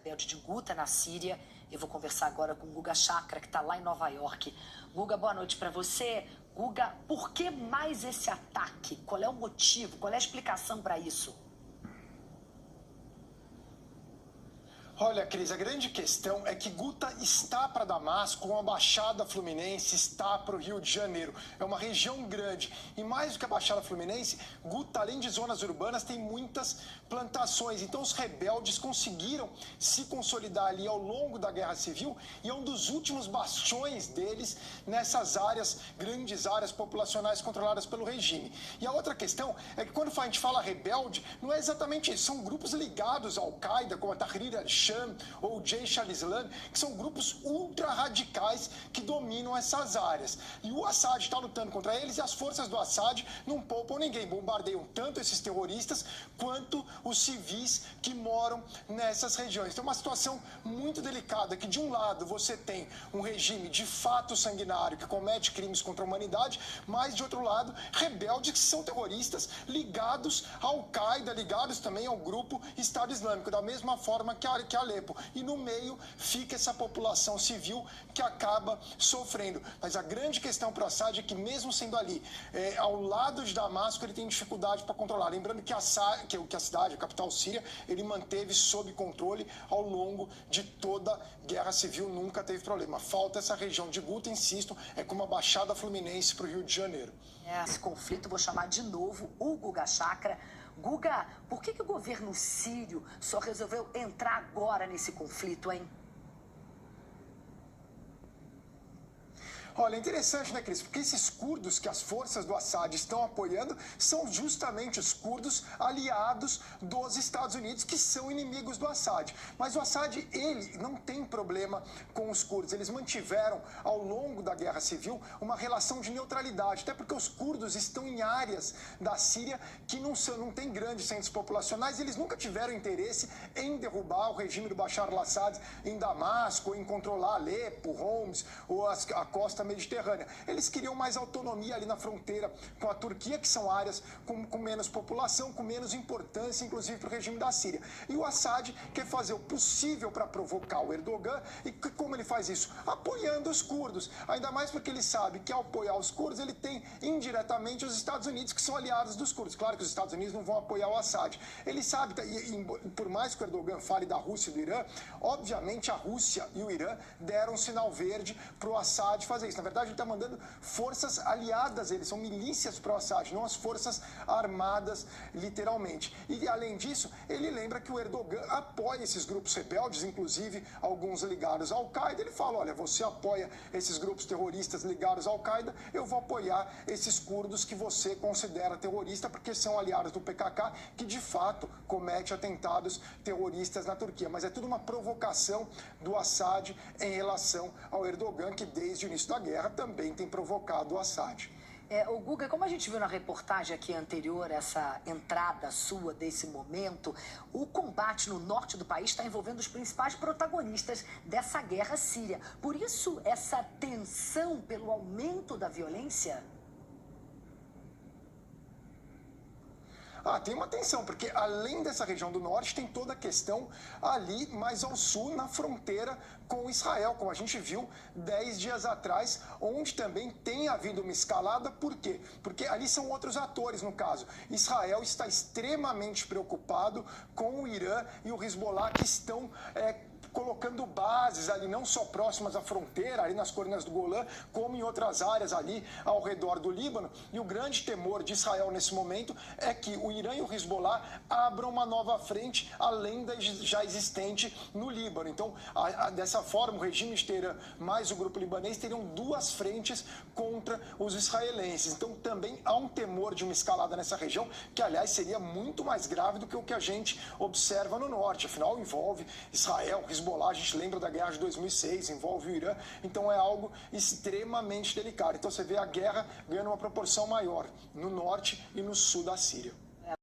rebelde de Guta, na Síria. Eu vou conversar agora com o Guga Chakra, que está lá em Nova York. Guga, boa noite para você. Guga, por que mais esse ataque? Qual é o motivo? Qual é a explicação para isso? Olha, Cris, a grande questão é que Guta está para Damasco, a Baixada Fluminense está para o Rio de Janeiro. É uma região grande. E mais do que a Baixada Fluminense, Guta, além de zonas urbanas, tem muitas plantações. Então os rebeldes conseguiram se consolidar ali ao longo da Guerra Civil e é um dos últimos bastiões deles nessas áreas, grandes áreas populacionais controladas pelo regime. E a outra questão é que quando a gente fala rebelde, não é exatamente isso. São grupos ligados à Al-Qaeda, como a Tahrir al-Sham, ou Jaish al-Islam, que são grupos ultra-radicais que dominam essas áreas. E o Assad está lutando contra eles e as forças do Assad não poupam ninguém, bombardeiam tanto esses terroristas quanto os civis que moram nessas regiões. Então é uma situação muito delicada, que de um lado você tem um regime de fato sanguinário que comete crimes contra a humanidade, mas de outro lado, rebeldes que são terroristas ligados à Al-Qaeda, ligados também ao grupo Estado Islâmico, da mesma forma que Alepo. E no meio fica essa população civil que acaba sofrendo. Mas a grande questão para o Assad é que mesmo sendo ali, ao lado de Damasco, ele tem dificuldade para controlar. Lembrando que a cidade, a capital síria, ele manteve sob controle ao longo de toda a Guerra Civil, nunca teve problema. Falta essa região de Guta, insisto, é como a Baixada Fluminense para o Rio de Janeiro. Esse conflito, vou chamar de novo o Guga Chakra. Guga, por que o governo sírio só resolveu entrar agora nesse conflito, hein? Olha, é interessante, né, Cris? Porque esses curdos que as forças do Assad estão apoiando são justamente os curdos aliados dos Estados Unidos, que são inimigos do Assad. Mas o Assad, ele não tem problema com os curdos. Eles mantiveram, ao longo da Guerra Civil, uma relação de neutralidade, até porque os curdos estão em áreas da Síria que não têm grandes centros populacionais. Eles nunca tiveram interesse em derrubar o regime do Bashar al-Assad em Damasco, em controlar Alepo, Homs ou a costa mediterrânea. Eles queriam mais autonomia ali na fronteira com a Turquia, que são áreas com menos população, com menos importância, inclusive para o regime da Síria. E o Assad quer fazer o possível para provocar o Erdogan, e como ele faz isso? Apoiando os curdos. Ainda mais porque ele sabe que ao apoiar os curdos, ele tem indiretamente os Estados Unidos, que são aliados dos curdos. Claro que os Estados Unidos não vão apoiar o Assad. Ele sabe, e por mais que o Erdogan fale da Rússia e do Irã, obviamente a Rússia e o Irã deram um sinal verde para o Assad fazer isso. Na verdade, ele está mandando forças aliadas a ele, são milícias pró-Assad, não as forças armadas, literalmente. E, além disso, ele lembra que o Erdogan apoia esses grupos rebeldes, inclusive alguns ligados à Al-Qaeda. Ele fala, olha, você apoia esses grupos terroristas ligados à Al-Qaeda, eu vou apoiar esses curdos que você considera terrorista, porque são aliados do PKK, que de fato comete atentados terroristas na Turquia. Mas é tudo uma provocação do Assad em relação ao Erdogan, que desde o início da guerra também tem provocado o Assad. O Guga, como a gente viu na reportagem aqui anterior, essa entrada sua desse momento, o combate no norte do país está envolvendo os principais protagonistas dessa guerra síria. Por isso, essa tensão pelo aumento da violência? Tem uma tensão, porque além dessa região do norte, tem toda a questão ali mais ao sul, na fronteira com Israel, como a gente viu 10 dias atrás, onde também tem havido uma escalada. Por quê? Porque ali são outros atores, no caso. Israel está extremamente preocupado com o Irã e o Hezbollah, que estão colocando bases ali, não só próximas à fronteira, ali nas colinas do Golã, como em outras áreas ali ao redor do Líbano. E o grande temor de Israel nesse momento é que o Irã e o Hezbollah abram uma nova frente, além da já existente no Líbano. Então, dessa forma, o regime de Teherã mais o grupo libanês teriam duas frentes contra os israelenses. Então, também há um temor de uma escalada nessa região, que, aliás, seria muito mais grave do que o que a gente observa no norte. Afinal, envolve Israel, Hezbollah, a gente lembra da guerra de 2006, envolve o Irã, então é algo extremamente delicado. Então você vê a guerra ganhando uma proporção maior no norte e no sul da Síria.